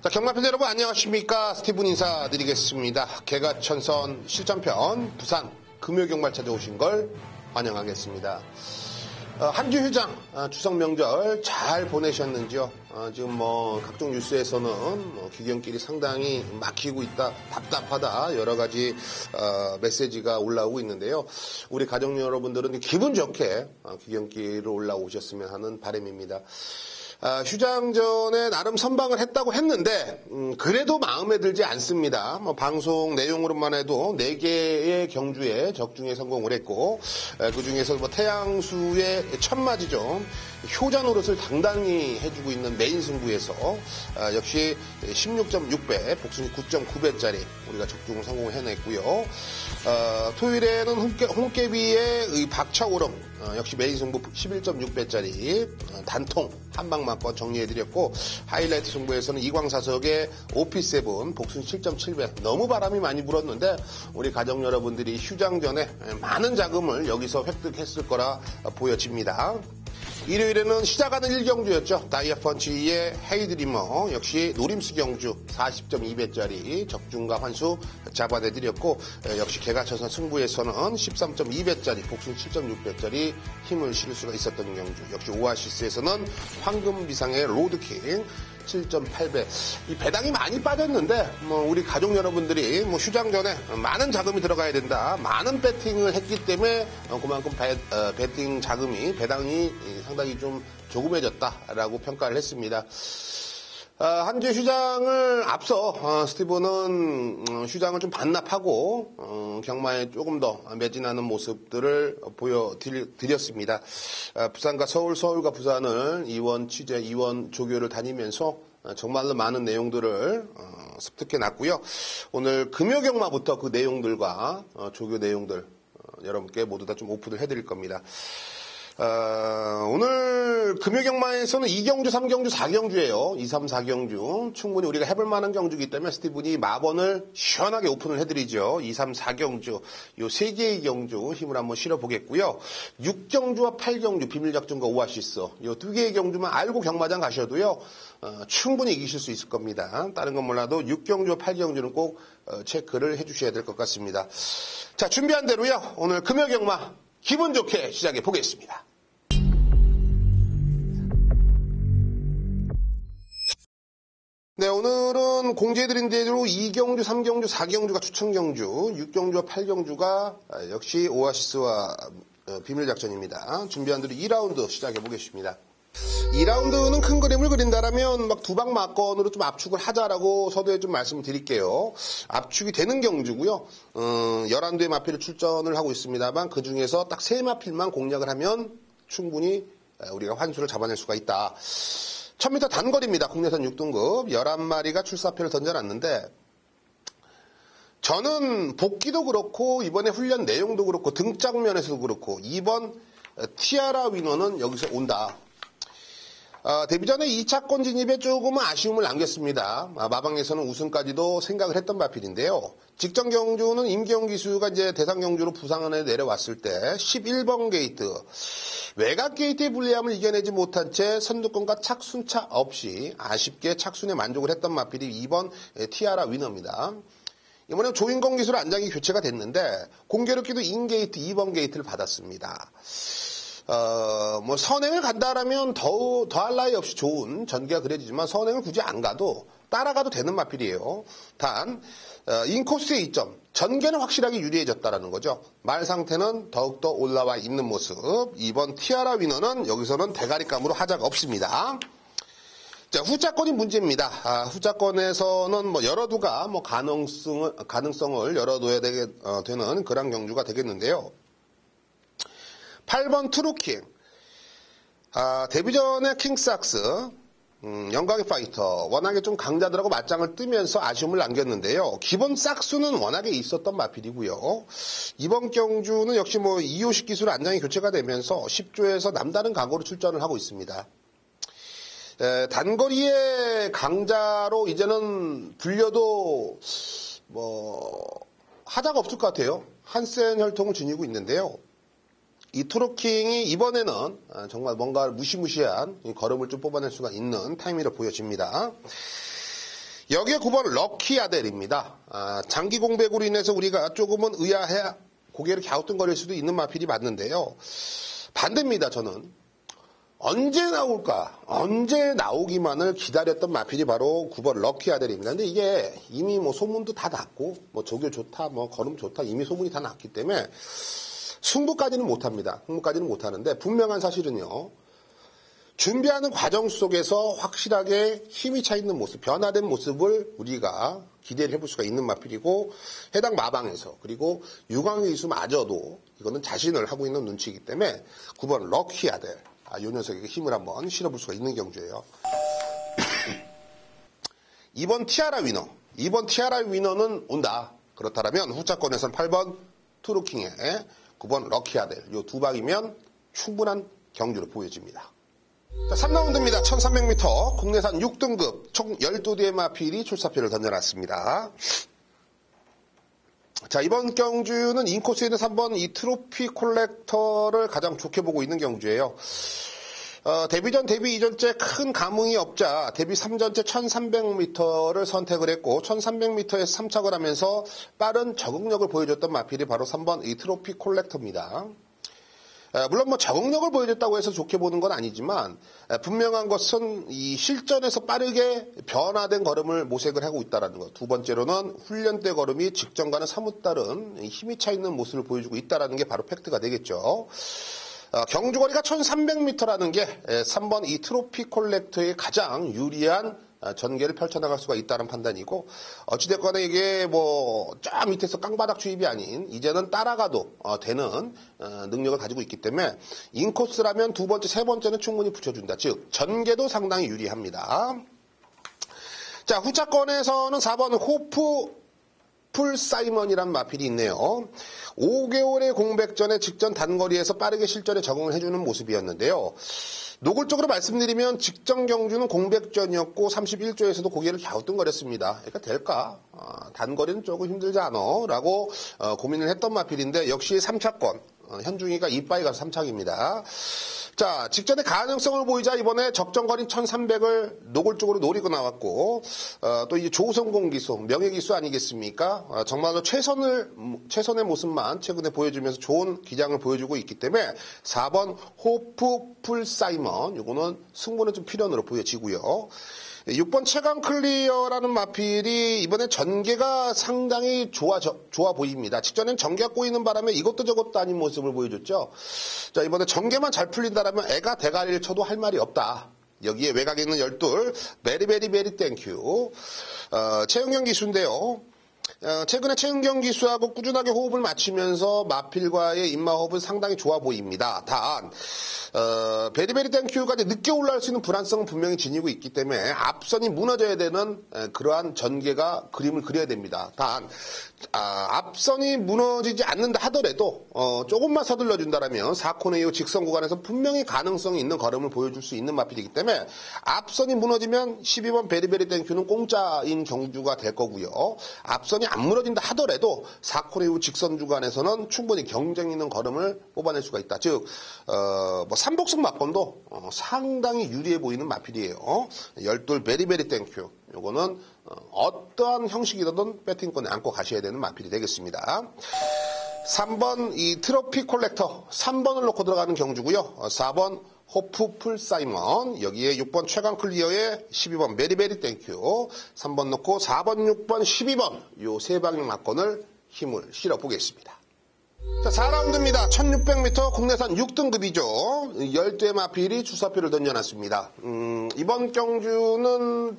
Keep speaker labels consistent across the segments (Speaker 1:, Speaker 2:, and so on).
Speaker 1: 자, 경마팬 여러분 안녕하십니까? 스티븐 인사드리겠습니다. 개가천선 실전편 부산 금요경말 찾아오신 걸 환영하겠습니다. 한 주 휴장, 추석 명절 잘 보내셨는지요? 지금 각종 뉴스에서는 귀경길이 상당히 막히고 있다, 답답하다 여러 가지 메시지가 올라오고 있는데요. 우리 가족 여러분들은 기분 좋게 귀경길을 올라오셨으면 하는 바람입니다. 휴장 전에 나름 선방을 했다고 했는데 그래도 마음에 들지 않습니다. 방송 내용으로만 해도 4개의 경주에 적중에 성공을 했고 그중에서 태양수의 첫 마지죠. 효자 노릇을 당당히 해주고 있는 메인 승부에서 역시 16.6배, 복순이 9.9배짜리 우리가 적중을 성공을 해냈고요. 토요일에는 홍깨비의 박차오름 역시 메인 승부 11.6배짜리 단통 한방 맞고 정리해드렸고, 하이라이트 승부에서는 이광사석의 오피7 복순 7.7배 너무 바람이 많이 불었는데 우리 가족 여러분들이 휴장 전에 많은 자금을 여기서 획득했을 거라 보여집니다. 일요일에는 시작하는 1경주였죠. 다이아펀치의 헤이드리머 역시 노림수 경주 40.2배짜리 적중과 환수 잡아내드렸고, 역시 개가천선 승부에서는 13.2배짜리 복순 7.6배짜리 힘을 실을 수가 있었던 경주, 역시 오아시스에서는 황금비상의 로드킹 7.8배. 이 배당이 많이 빠졌는데 우리 가족 여러분들이 휴장 전에 많은 자금이 들어가야 된다, 많은 배팅을 했기 때문에 그만큼 배팅 자금이 배당이 상당히 좀 조금해졌다라고 평가를 했습니다. 한 주 휴장을 앞서 스티븐은 휴장을 좀 반납하고 경마에 조금 더 매진하는 모습들을 보여드렸습니다. 부산과 서울과 부산을 이원 취재, 이원 조교를 다니면서 정말로 많은 내용들을 습득해놨고요. 오늘 금요경마부터 그 내용들과 조교 내용들 여러분께 모두 다 좀 오픈을 해드릴 겁니다. 오늘 금요경마에서는 2경주, 3경주, 4경주예요. 2, 3, 4경주. 충분히 우리가 해볼 만한 경주이기 때문에 스티븐이 마번을 시원하게 오픈을 해드리죠. 2, 3, 4경주. 요 3개의 경주 힘을 한번 실어보겠고요. 6경주와 8경주, 비밀작전과 오아시스. 요 2개의 경주만 알고 경마장 가셔도요. 충분히 이기실 수 있을 겁니다. 다른 건 몰라도 6경주와 8경주는 꼭 체크를 해주셔야 될 것 같습니다. 자, 준비한 대로요. 오늘 금요경마 기분 좋게 시작해 보겠습니다. 네, 오늘은 공지해드린 대로 2경주, 3경주, 4경주가 추천경주, 6경주와 8경주가 역시 오아시스와 비밀작전입니다. 준비한 대로 2라운드 시작해 보겠습니다. 2라운드는 큰 그림을 그린다라면 두방 막건으로 좀 압축을 하자라고 서두에 좀 말씀을 드릴게요. 압축이 되는 경주고요. 11대의 마필을 출전을 하고 있습니다만 그 중에서 딱 3마필만 공략을 하면 충분히 우리가 환수를 잡아낼 수가 있다. 1000m 단거리입니다. 국내선 6등급 11마리가 출사표를 던져놨는데, 저는 복귀도 그렇고 이번에 훈련 내용도 그렇고 등장면에서도 그렇고 이번 티아라 위너는 여기서 온다. 데뷔 전에 2차권 진입에 조금은 아쉬움을 남겼습니다. 마방에서는 우승까지도 생각을 했던 마필인데요. 직전 경주는 임기영 기수가 이제 대상 경주로 부산에 내려왔을 때 11번 게이트 외곽 게이트의 불리함을 이겨내지 못한 채 선두권과 착순차 없이 아쉽게 착순에 만족을 했던 마필이 2번 티아라 위너입니다. 이번에 조인공 기수로 안장이 교체가 됐는데 공교롭게도 인게이트 2번 게이트를 받았습니다. 선행을 간다라면 더할 나위 없이 좋은 전개가 그려지지만 선행을 굳이 안 가도 따라가도 되는 마필이에요. 단, 인코스의 이점, 전개는 확실하게 유리해졌다라는 거죠. 말 상태는 더욱더 올라와 있는 모습. 이번 티아라 위너는 여기서는 대가리감으로 하자가 없습니다. 자, 후자권이 문제입니다. 후자권에서는 열어두가 가능성을 열어둬야 되는 그런 경주가 되겠는데요. 8번 트루킹, 데뷔 전에 킹삭스, 영광의 파이터, 워낙에 좀 강자들하고 맞짱을 뜨면서 아쉬움을 남겼는데요. 기본 싹수는 워낙에 있었던 마필이고요. 이번 경주는 역시 이호식 기술 안장이 교체가 되면서 10조에서 남다른 각오로 출전을 하고 있습니다. 단거리의 강자로 이제는 불려도 하자가 없을 것 같아요. 한센 혈통을 지니고 있는데요. 이 트루킹이 이번에는 정말 뭔가 무시무시한 걸음을 좀 뽑아낼 수가 있는 타이밍으로 보여집니다. 여기에 9번 럭키 아델입니다. 장기 공백으로 인해서 우리가 조금은 의아해 고개를 갸우뚱거릴 수도 있는 마필이 맞는데요. 반대입니다, 저는. 언제 나올까? 언제 나오기만을 기다렸던 마필이 바로 9번 럭키 아델입니다. 근데 이게 이미 뭐 소문도 다 났고, 뭐 조교 좋다, 뭐 걸음 좋다, 이미 소문이 다 났기 때문에 승부까지는 못합니다. 승부까지는 못하는데 분명한 사실은요. 준비하는 과정 속에서 확실하게 힘이 차 있는 모습, 변화된 모습을 우리가 기대를 해볼 수가 있는 마필이고 해당 마방에서 그리고 유광의 기수마저도 이거는 자신을 하고 있는 눈치이기 때문에 9번 럭키 아델, 이 녀석에게 힘을 한번 실어볼 수가 있는 경주예요. 2번 티아라 위너, 2번 티아라 위너는 온다. 그렇다면 후차권에서는 8번 투루킹에 9번 럭키 아델, 이 두 방이면 충분한 경주로 보여집니다. 자, 3라운드입니다. 1300m 국내산 6등급 총 12대의 마필이 출사표를 던져놨습니다. 자, 이번 경주는 인코스에 있는 3번 이 트로피 콜렉터를 가장 좋게 보고 있는 경주예요. 데뷔 전, 데뷔 이전째 큰 감흥이 없자 데뷔 3전째 1300m를 선택을 했고 1300m에서 3착을 하면서 빠른 적응력을 보여줬던 마필이 바로 3번 이 트로피 콜렉터입니다. 물론 뭐 적응력을 보여줬다고 해서 좋게 보는 건 아니지만 분명한 것은 이 실전에서 빠르게 변화된 걸음을 모색을 하고 있다는 것. 두 번째로는 훈련 때 걸음이 직전과는 사뭇 다른 힘이 차 있는 모습을 보여주고 있다는 게 바로 팩트가 되겠죠. 경주거리가 1300m라는 게 3번 이 트로피 콜렉터의 가장 유리한 전개를 펼쳐나갈 수가 있다는 판단이고 어찌됐거나 이게 뭐 저 밑에서 깡바닥 주입이 아닌 이제는 따라가도 되는 능력을 가지고 있기 때문에 인코스라면 두 번째, 세 번째는 충분히 붙여준다. 즉 전개도 상당히 유리합니다. 자, 후차권에서는 4번 호프 풀 사이먼이란 마필이 있네요. 5개월의 공백 전에 직전 단거리에서 빠르게 실전에 적응을 해주는 모습이었는데요. 노골적으로 말씀드리면 직전 경주는 공백전이었고 31조에서도 고개를 갸우뚱거렸습니다. 그러니까 될까? 단거리는 조금 힘들지 않아? 라고 고민을 했던 마필인데 역시 3차권. 현중이가 이빠이 가서 3착입니다. 자, 직전에 가능성을 보이자 이번에 적정거리 1300을 노골적으로 노리고 나왔고 또 이제 조성공 기수, 명예 기수 아니겠습니까? 정말로 최선의 모습만 최근에 보여주면서 좋은 기량을 보여주고 있기 때문에 4번 호프 풀 사이먼, 요거는 승부는 좀 필연으로 보여지고요. 6번 최강 클리어라는 마필이 이번에 전개가 상당히 좋아 보입니다. 직전엔 전개가 꼬이는 바람에 이것도 저것도 아닌 모습을 보여줬죠. 자, 이번에 전개만 잘 풀린다라면 애가 대가리를 쳐도 할 말이 없다. 여기에 외곽에 있는 12, 베리 땡큐. 최은경 기수인데요. 최근에 최은경 기수하고 꾸준하게 호흡을 맞추면서 마필과의 입마호흡은 상당히 좋아 보입니다. 단 베리베리 땡큐가 늦게 올라올 수 있는 불안성은 분명히 지니고 있기 때문에 앞선이 무너져야 되는 그러한 전개가 그림을 그려야 됩니다. 단 앞선이 무너지지 않는다 하더라도 조금만 서둘러준다면 4코너 이후 직선 구간에서 분명히 가능성이 있는 걸음을 보여줄 수 있는 마필이기 때문에 앞선이 무너지면 12번 베리베리 땡큐는 공짜인 경주가 될 거고요. 앞선이 안 무너진다 하더라도 4코너 이후 직선 구간에서는 충분히 경쟁 있는 걸음을 뽑아낼 수가 있다. 즉 뭐 삼복승 막건도 상당히 유리해 보이는 마필이에요. 12 베리베리 땡큐. 요거는 어떠한 형식이든 배팅권에 안고 가셔야 되는 마필이 되겠습니다. 3번 이 트로피 콜렉터 3번을 놓고 들어가는 경주고요. 4번 호프 풀 사이먼, 여기에 6번 최강 클리어에 12번 베리베리 땡큐, 3번 놓고 4번, 6번, 12번 요 세 방향 막건을 힘을 실어 보겠습니다. 자, 4라운드입니다. 1600m 국내산 6등급이죠. 10대 마필이 출사표를 던져놨습니다. 이번 경주는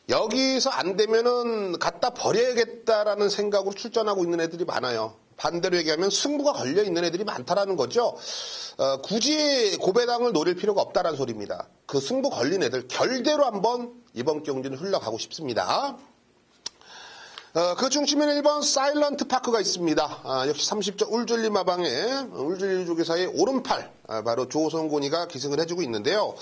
Speaker 1: 여기서 안 되면은 갖다 버려야겠다라는 생각으로 출전하고 있는 애들이 많아요. 반대로 얘기하면 승부가 걸려있는 애들이 많다라는 거죠. 굳이 고배당을 노릴 필요가 없다라는 소리입니다. 그 승부 걸린 애들 결대로 한번 이번 경주는 흘러가고 싶습니다. 그 중심에는 1번 사일런트 파크가 있습니다. 역시 30조 울줄리 마방에 울줄리 조교사의 오른팔 바로 조성곤이가 기승을 해주고 있는데요.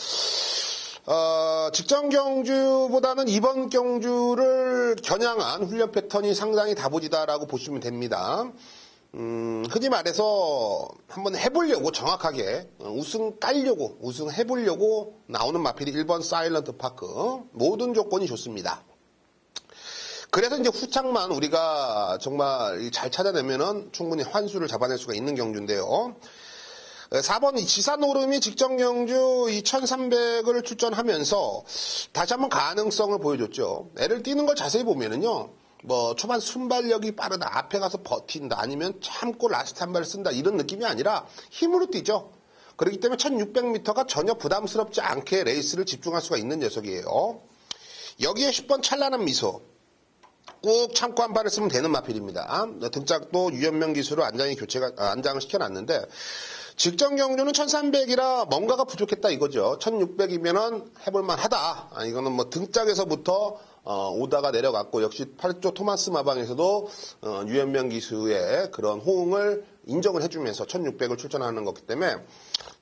Speaker 1: 직전 경주보다는 이번 경주를 겨냥한 훈련 패턴이 상당히 다부지다라고 보시면 됩니다. 흔히 말해서 한번 해보려고 정확하게 우승해보려고 나오는 마필이 1번 사일런트 파크. 모든 조건이 좋습니다. 그래서 이제 후창만 우리가 정말 잘 찾아내면은 충분히 환수를 잡아낼 수가 있는 경주인데요. 4번 이 지산오름이 직전 경주 이 1300을 출전하면서 다시 한번 가능성을 보여줬죠. 애를 뛰는 걸 자세히 보면은요. 뭐 초반 순발력이 빠르다, 앞에 가서 버틴다, 아니면 참고 라스트 한 발을 쓴다 이런 느낌이 아니라 힘으로 뛰죠. 그렇기 때문에 1600m가 전혀 부담스럽지 않게 레이스를 집중할 수가 있는 녀석이에요. 여기에 10번 찬란한 미소. 꾹 참고 한 발을 쓰면 되는 마필입니다. 등짝도 유연명 기술로 안장을 시켜놨는데 직전 경주는 1300이라 뭔가가 부족했다 이거죠. 1600이면은 해볼만 하다. 이거는 뭐 등짝에서부터 오다가 내려갔고 역시 8조 토마스 마방에서도 유연명 기수의 그런 호응을 인정을 해주면서 1600을 출전하는 거기 때문에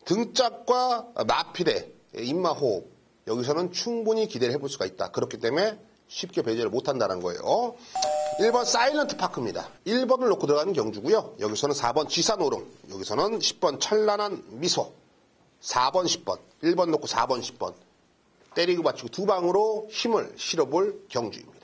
Speaker 1: 등짝과 마필의 입마호흡 여기서는 충분히 기대를 해볼 수가 있다. 그렇기 때문에 쉽게 배제를 못한다는 거예요. 1번 사일런트 파크입니다. 1번을 놓고 들어가는 경주고요. 여기서는 4번 지산오름, 여기서는 10번 찬란한 미소, 4번 10번, 1번 놓고 4번 10번 때리고 맞추고 두 방으로 힘을 실어볼 경주입니다.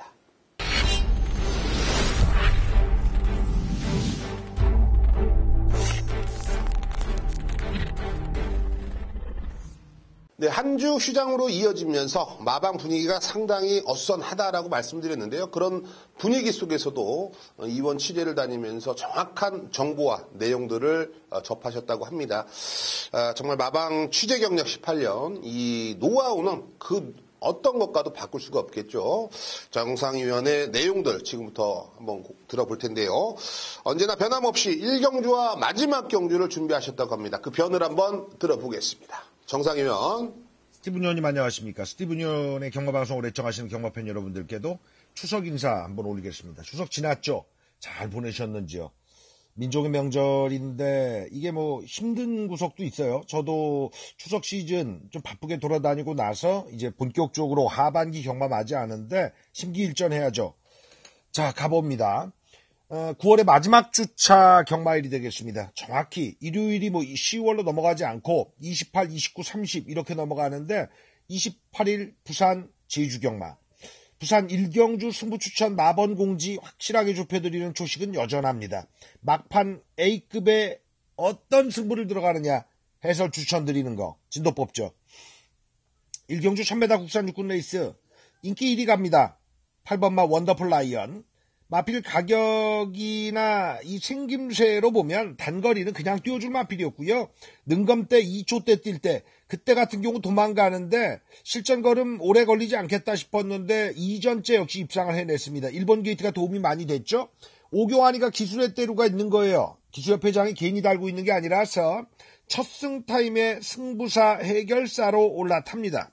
Speaker 1: 네, 한 주 휴장으로 이어지면서 마방 분위기가 상당히 어수선하다라고 말씀드렸는데요. 그런 분위기 속에서도 이번 취재를 다니면서 정확한 정보와 내용들을 접하셨다고 합니다. 정말 마방 취재 경력 18년, 이 노하우는 그 어떤 것과도 바꿀 수가 없겠죠. 정상위원회 내용들 지금부터 한번 들어볼 텐데요. 언제나 변함없이 1경주와 마지막 경주를 준비하셨다고 합니다. 그 변을 한번 들어보겠습니다. 정상위원.
Speaker 2: 스티븐 의원님 안녕하십니까. 스티븐 의원의 경마방송을 애청하시는 경마팬 여러분들께도 추석 인사 한번 올리겠습니다. 추석 지났죠? 잘 보내셨는지요? 민족의 명절인데 이게 뭐 힘든 구석도 있어요. 저도 추석 시즌 좀 바쁘게 돌아다니고 나서 이제 본격적으로 하반기 경마 맞이하는데 심기일전해야죠. 자, 가봅니다. 9월의 마지막 주차 경마일이 되겠습니다. 정확히 일요일이 뭐 10월로 넘어가지 않고 28, 29, 30 이렇게 넘어가는데 28일 부산 제주 경마. 부산 1경주 승부 추천 마번 공지 확실하게 좁혀드리는 초식은 여전합니다. 막판 A급에 어떤 승부를 들어가느냐 해설 추천드리는 거 진도 뽑죠. 1경주 1000m 국산 육군 레이스 인기 1위 갑니다. 8번마 원더풀 라이언. 마필 가격이나 이 생김새로 보면 단거리는 그냥 띄워줄 마필이었고요. 능검대 2초대 뛸 때 그때 같은 경우 도망가는데 실전걸음 오래 걸리지 않겠다 싶었는데 이전째 역시 입상을 해냈습니다. 일본 게이트가 도움이 많이 됐죠. 오교환이가 기술의 때루가 있는 거예요. 기술협회장이 괜히 달고 있는 게 아니라서 첫 승타임에 승부사 해결사로 올라탑니다.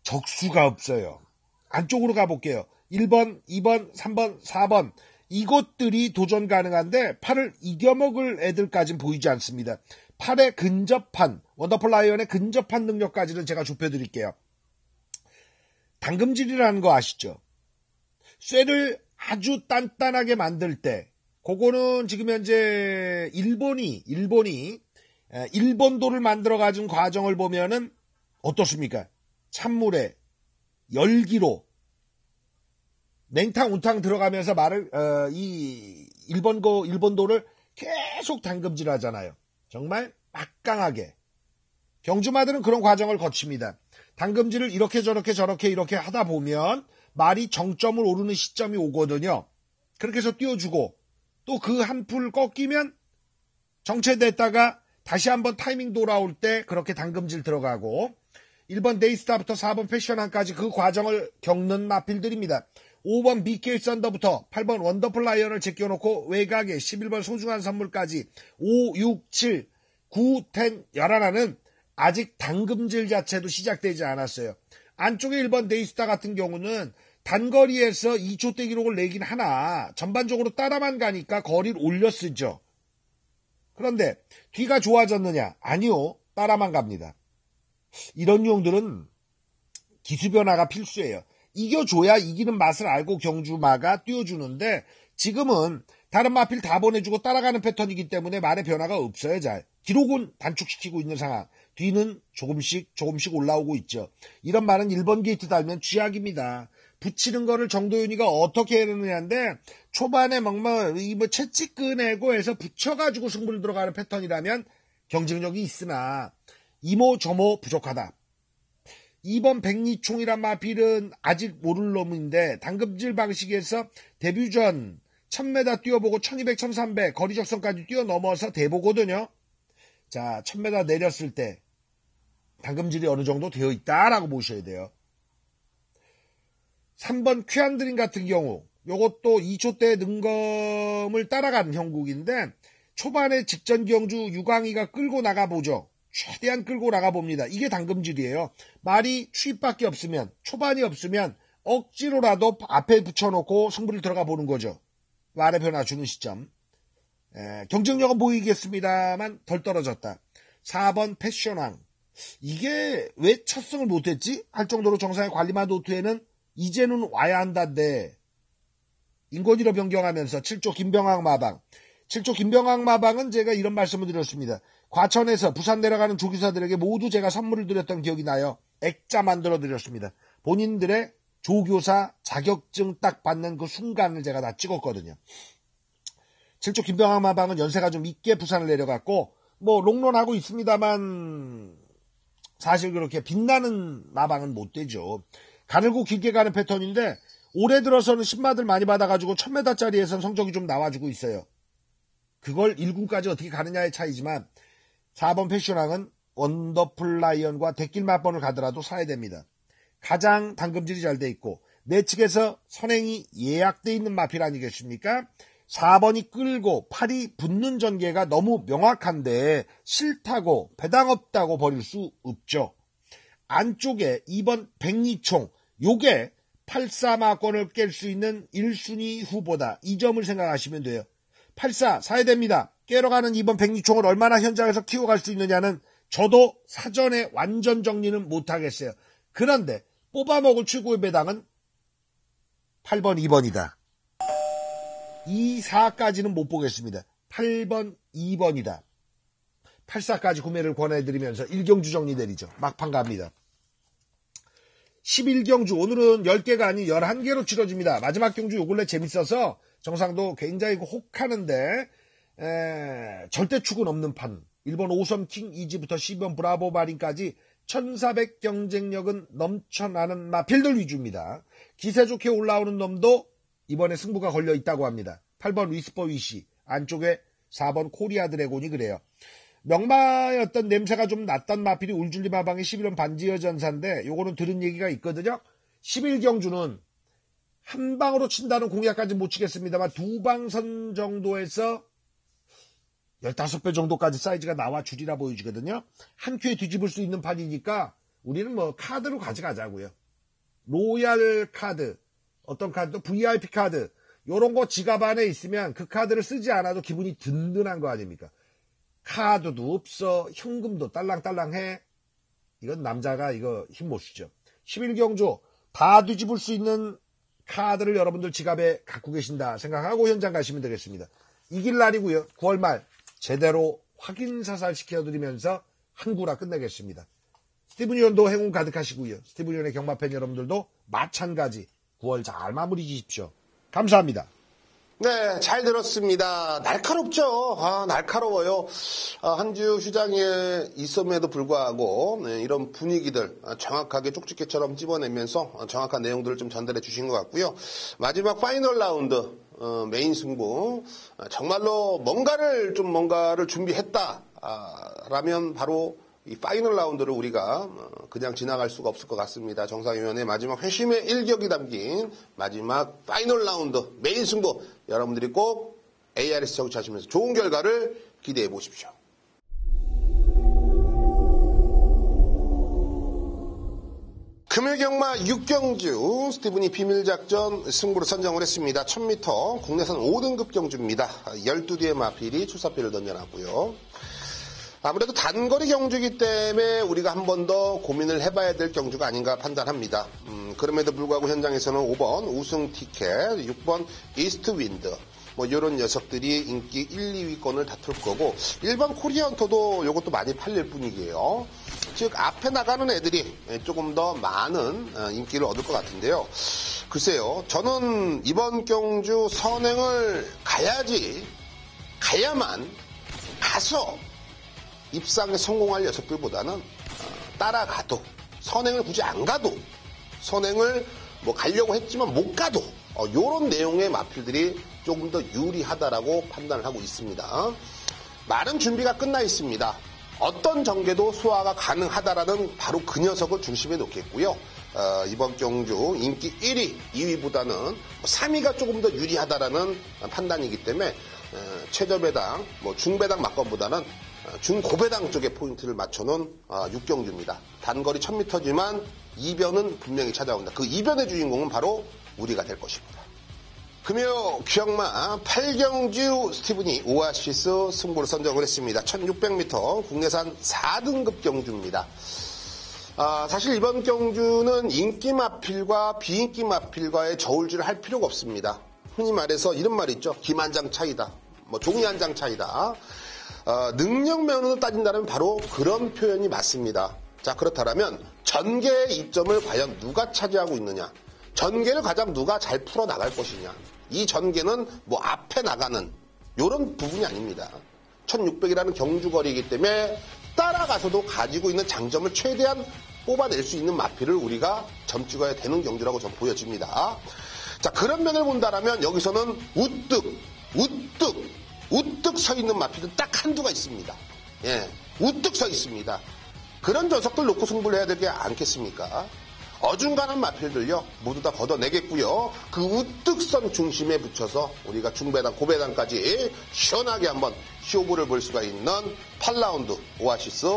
Speaker 2: 적수가 없어요. 안쪽으로 가볼게요. 1번, 2번, 3번, 4번 이것들이 도전 가능한데 8을 이겨먹을 애들까지는 보이지 않습니다. 8에 근접한 원더풀 라이언의 근접한 능력까지는 제가 좁혀드릴게요. 당금질이라는 거 아시죠? 쇠를 아주 단단하게 만들 때 그거는 지금 현재 일본이 일본도를 만들어 가진 과정을 보면은 어떻습니까? 찬물에 열기로 냉탕 온탕 들어가면서 이 일본도를 계속 당금질 하잖아요. 정말 막강하게. 경주마들은 그런 과정을 거칩니다. 당금질을 이렇게 저렇게 하다 보면 말이 정점을 오르는 시점이 오거든요. 그렇게 해서 띄워주고 또 그 한 풀 꺾이면 정체됐다가 다시 한번 타이밍 돌아올 때 그렇게 당금질 들어가고 1번 데이스타부터 4번 패션한까지 그 과정을 겪는 마필들입니다. 5번 BK 썬더부터 8번 원더풀 라이언을 제껴놓고 외곽에 11번 소중한 선물까지 5, 6, 7, 9, 10, 11은 아직 당금질 자체도 시작되지 않았어요. 안쪽에 1번 데이스타 같은 경우는 단거리에서 2초대 기록을 내긴 하나 전반적으로 따라만 가니까 거리를 올려 쓰죠. 그런데 뒤가 좋아졌느냐? 아니요. 따라만 갑니다. 이런 유형들은 기수 변화가 필수예요. 이겨줘야 이기는 맛을 알고 경주마가 띄워주는데 지금은 다른 마필 다 보내주고 따라가는 패턴이기 때문에 말의 변화가 없어요. 잘 기록은 단축시키고 있는 상황. 뒤는 조금씩 올라오고 있죠. 이런 말은 1번 게이트 달면 쥐약입니다. 붙이는 거를 정도윤이가 어떻게 해느냐인데 초반에 채찍 꺼내고 해서 붙여가지고 승부를 들어가는 패턴이라면 경쟁력이 있으나 이모저모 부족하다. 이번 백리총이란 마필은 아직 모를 놈인데 당금질 방식에서 데뷔 전 1000m 뛰어보고 1200, 1300 거리 적선까지 뛰어넘어서 대보거든요. 자, 1000m 내렸을 때 당금질이 어느 정도 되어 있다라고 보셔야 돼요. 3번 퀴안드린 같은 경우 요것도 2초대 능검을 따라가는 형국인데 초반에 직전 경주 유광희가 끌고 나가보죠. 최대한 끌고 나가봅니다. 이게 당금질이에요. 말이 추입밖에 없으면 초반이 없으면 억지로라도 앞에 붙여놓고 승부를 들어가 보는 거죠. 말의 변화 주는 시점. 경쟁력은 보이겠습니다만 덜 떨어졌다. 4번 패션왕. 이게 왜 첫 승을 못했지? 할 정도로 정상의 관리만 노트에는 이제는 와야 한다인데 인권위로 변경하면서 7조 김병학 마방. 7조 김병학 마방은 제가 이런 말씀을 드렸습니다. 과천에서 부산 내려가는 조교사들에게 모두 제가 선물을 드렸던 기억이 나요. 액자 만들어 드렸습니다. 본인들의 조교사 자격증 딱 받는 그 순간을 제가 다 찍었거든요. 7조 김병학 마방은 연세가 좀 있게 부산을 내려갔고 롱런하고 있습니다만 사실 그렇게 빛나는 마방은 못 되죠. 가늘고 길게 가는 패턴인데 올해 들어서는 신마들 많이 받아가지고 1000m짜리에선 성적이 좀 나와주고 있어요. 그걸 1군까지 어떻게 가느냐의 차이지만 4번 패션왕은 원더풀 라이언과 대길 맞번을 가더라도 사야 됩니다. 가장 당금질이 잘 돼 있고 내 측에서 선행이 예약돼 있는 마필 아니겠습니까? 4번이 끌고 8이 붙는 전개가 너무 명확한데 싫다고 배당 없다고 버릴 수 없죠. 안쪽에 2번 백리총 요게 84마권을 깰 수 있는 1순위 후보다. 이 점을 생각하시면 돼요. 84 사야 됩니다. 깨러 가는 2번 백리총을 얼마나 현장에서 키워갈 수 있느냐는 저도 사전에 완전 정리는 못하겠어요. 그런데 뽑아먹을 최고의 배당은 8번 2번이다. 2, 4까지는 못 보겠습니다. 8번 2번이다. 84까지 구매를 권해드리면서 1경주 정리 내리죠. 막판 갑니다. 11경주 오늘은 10개가 아닌 11개로 치러집니다. 마지막 경주 요 근래 재밌어서 정상도 굉장히 혹하는데 절대 축은 없는 판. 1번 오섬킹 이지부터 12번 브라보 바린까지 1400 경쟁력은 넘쳐나는 마필들 위주입니다. 기세 좋게 올라오는 놈도 이번에 승부가 걸려 있다고 합니다. 8번 위스퍼 위시 안쪽에 4번 코리아 드래곤이 그래요. 명마의 어떤 냄새가 좀 났던 마필이 울줄리 마방의 11번 반지여 전사인데 요거는 들은 얘기가 있거든요. 11경주는 한 방으로 친다는 공약까지 못 치겠습니다만 두 방선 정도에서 15배 정도까지 사이즈가 나와 줄이라 보여지거든요. 한 큐에 뒤집을 수 있는 판이니까 우리는 카드로 가져가자고요. 로얄 카드, 어떤 카드도 VIP 카드 요런 거 지갑 안에 있으면 그 카드를 쓰지 않아도 기분이 든든한 거 아닙니까? 카드도 없어. 현금도 딸랑딸랑해. 이건 남자가 이거 힘 못 쓰죠. 11경주 다 뒤집을 수 있는 카드를 여러분들 지갑에 갖고 계신다 생각하고 현장 가시면 되겠습니다. 이길 날이고요. 9월 말 제대로 확인 사살 시켜드리면서 한 구라 끝내겠습니다. 스티븐 위원도 행운 가득하시고요. 스티븐 위원의 경마팬 여러분들도 마찬가지 9월 잘 마무리 지십시오. 감사합니다.
Speaker 1: 네, 잘 들었습니다. 날카롭죠? 날카로워요. 한 주 휴장에 있음에도 불구하고 이런 분위기들 정확하게 쪽집게처럼 찝어내면서 정확한 내용들을 좀 전달해 주신 것 같고요. 마지막 파이널 라운드 메인 승부 정말로 뭔가를 준비했다라면 바로 이 파이널 라운드를 우리가 그냥 지나갈 수가 없을 것 같습니다. 정상위원회 마지막 회심의 일격이 담긴 마지막 파이널 라운드 메인 승부 여러분들이 꼭 ARS 정치하시면서 좋은 결과를 기대해 보십시오. 금요경마 6경주 스티븐이 비밀작전 승부를 선정을 했습니다. 1000m 국내선 5등급 경주입니다. 12뒤의 마필이 출사표를 던져놨고요. 아무래도 단거리 경주이기 때문에 우리가 한 번 더 고민을 해봐야 될 경주가 아닌가 판단합니다. 그럼에도 불구하고 현장에서는 5번 우승 티켓, 6번 이스트 윈드 이런 녀석들이 인기 1, 2위권을 다툴 거고 1번 코리안토도 이것도 많이 팔릴 분위기예요. 즉 앞에 나가는 애들이 조금 더 많은 인기를 얻을 것 같은데요. 글쎄요, 저는 이번 경주 선행을 가야만 가서 입상에 성공할 녀석들보다는 따라가도, 선행을 굳이 안 가도, 선행을 뭐 가려고 했지만 못 가도 요런 내용의 마필들이 조금 더 유리하다라고 판단을 하고 있습니다. 많은 준비가 끝나 있습니다. 어떤 전개도 소화가 가능하다라는 바로 그 녀석을 중심에 놓겠고요. 이번 경주 인기 1위, 2위보다는 3위가 조금 더 유리하다라는 판단이기 때문에 최저배당, 중배당 막건보다는 중고배당 쪽에 포인트를 맞춰놓은 6경주입니다. 단거리 1000m지만 이변은 분명히 찾아온다. 그 이변의 주인공은 바로 우리가 될 것입니다. 금요 귀형마 8경주 스티븐이 오아시스 승부를 선정을 했습니다. 1600m 국내산 4등급 경주입니다. 사실 이번 경주는 인기 마필과 비인기 마필과의 저울질을 할 필요가 없습니다. 흔히 말해서 이런 말이 있죠. 김 한 장 차이다. 종이 한 장 차이다. 능력 면으로 따진다면 바로 그런 표현이 맞습니다. 자, 그렇다면 전개의 이점을 과연 누가 차지하고 있느냐? 전개를 가장 누가 잘 풀어나갈 것이냐? 이 전개는 앞에 나가는 이런 부분이 아닙니다. 1600이라는 경주거리이기 때문에 따라가서도 가지고 있는 장점을 최대한 뽑아낼 수 있는 마필을 우리가 점 찍어야 되는 경주라고 전 보여집니다. 자, 그런 면을 본다라면 여기서는 우뚝 서 있는 마필은 딱 한두가 있습니다. 예, 우뚝 서 있습니다. 그런 녀석들 놓고 승부를 해야 되지 않겠습니까? 어중간한 마필들요 모두 다 걷어내겠고요. 그 우뚝선 중심에 붙여서 우리가 중배당, 고배당까지 시원하게 한번 쇼부를 볼 수가 있는 8라운드 오아시스,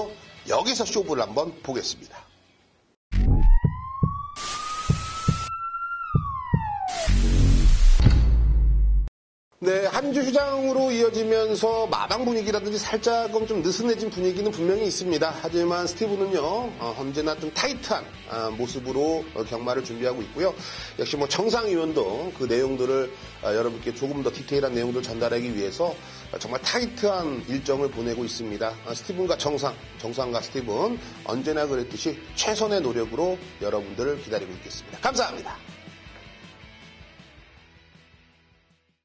Speaker 1: 여기서 쇼부를 한번 보겠습니다. 네, 한 주 휴장으로 이어지면서 마방 분위기라든지 살짝은 좀 느슨해진 분위기는 분명히 있습니다. 하지만 스티브는요, 언제나 좀 타이트한 모습으로 경마를 준비하고 있고요. 역시 정상위원도 그 내용들을 여러분께 조금 더 디테일한 내용들을 전달하기 위해서 정말 타이트한 일정을 보내고 있습니다. 스티븐과 정상과 스티븐 언제나 그랬듯이 최선의 노력으로 여러분들을 기다리고 있겠습니다. 감사합니다.